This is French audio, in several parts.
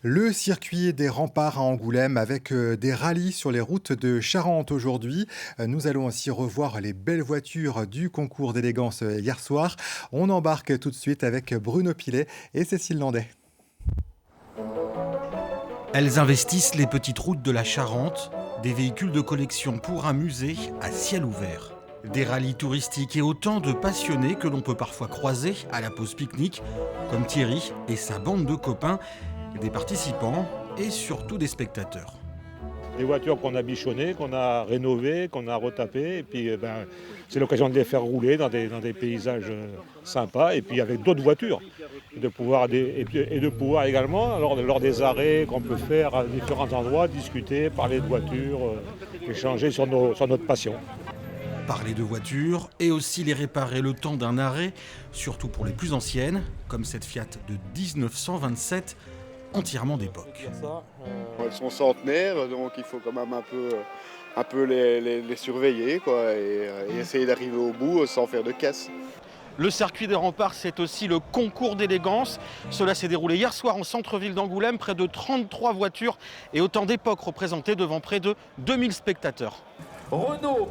Le circuit des remparts à Angoulême avec des rallyes sur les routes de Charente aujourd'hui. Nous allons aussi revoir les belles voitures du concours d'élégance hier soir. On embarque tout de suite avec Bruno Pilet et Cécile Landais. Elles investissent les petites routes de la Charente, des véhicules de collection pour un musée à ciel ouvert. Des rallyes touristiques et autant de passionnés que l'on peut parfois croiser à la pause pique-nique, comme Thierry et sa bande de copains, des participants et surtout des spectateurs. Des voitures qu'on a bichonnées, qu'on a rénovées, qu'on a retapées, et puis c'est l'occasion de les faire rouler dans des paysages sympas, et puis avec d'autres voitures, et de pouvoir également, lors des arrêts qu'on peut faire à différents endroits, discuter, parler de voitures, échanger sur notre passion. Parler de voitures et aussi les réparer le temps d'un arrêt, surtout pour les plus anciennes, comme cette Fiat de 1927, entièrement d'époque. Elles sont centenaires, donc il faut quand même un peu les surveiller quoi, et essayer d'arriver au bout sans faire de casse. Le circuit des remparts, c'est aussi le concours d'élégance. Cela s'est déroulé hier soir en centre-ville d'Angoulême, près de 33 voitures et autant d'époques représentées devant près de 2000 spectateurs. Renault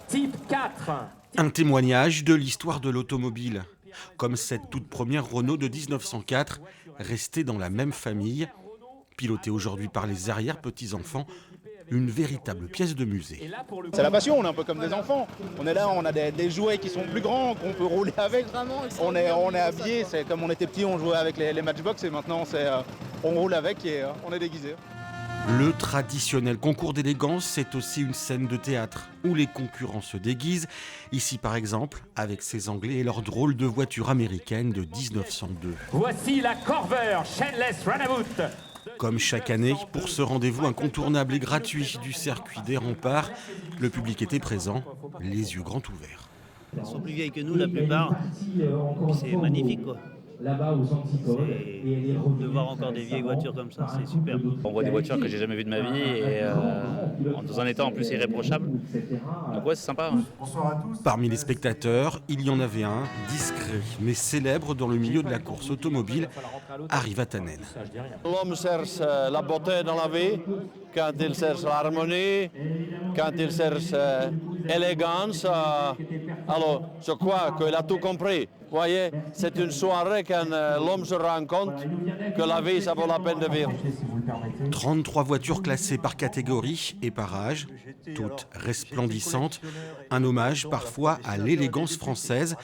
Type 4. Un témoignage de l'histoire de l'automobile, comme cette toute première Renault de 1904, restée dans la même famille, pilotée aujourd'hui par les arrière-petits-enfants, une véritable pièce de musée. C'est la passion, on est un peu comme des enfants. On est là, on a des jouets qui sont plus grands, qu'on peut rouler avec. On est habillés, c'est comme on était petits, on jouait avec les Matchbox et maintenant on roule avec et on est déguisés. Le traditionnel concours d'élégance, c'est aussi une scène de théâtre où les concurrents se déguisent. Ici par exemple, avec ces Anglais et leur drôle de voiture américaine de 1902. Voici la Corver Chainless Runabout. Comme chaque année, pour ce rendez-vous incontournable et gratuit du circuit des remparts, le public était présent, les yeux grands ouverts. Elles sont plus vieilles que nous la plupart, c'est magnifique quoi. De voir encore des vieilles voitures comme ça, c'est super. On voit des voitures que j'ai jamais vues de ma vie et dans un état en plus irréprochable. Donc ouais, c'est sympa. Ouais. Parmi les spectateurs, il y en avait un, discret mais célèbre dans le milieu de la course automobile, Harry Vatanen. L'homme cherche la beauté dans la vie, quand il cherche l'harmonie, quand il cherche l'élégance. Alors, je crois qu'il a tout compris. Vous voyez, c'est une soirée quand l'homme se rend compte que la vie, ça vaut la peine de vivre. 33 voitures classées par catégorie et par âge, toutes resplendissantes. Un hommage parfois à l'élégance française,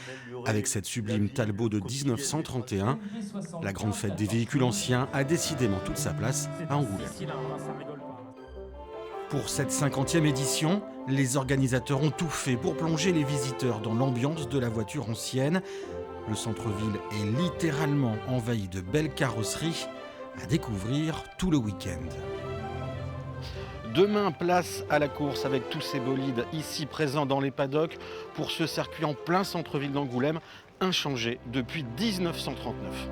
avec cette sublime Talbot de 1931. La grande fête des véhicules anciens a décidément toute sa place à Angoulême. Pour cette 50e édition, les organisateurs ont tout fait pour plonger les visiteurs dans l'ambiance de la voiture ancienne. Le centre-ville est littéralement envahi de belles carrosseries à découvrir tout le week-end. Demain, place à la course avec tous ces bolides ici présents dans les paddocks pour ce circuit en plein centre-ville d'Angoulême, inchangé depuis 1939.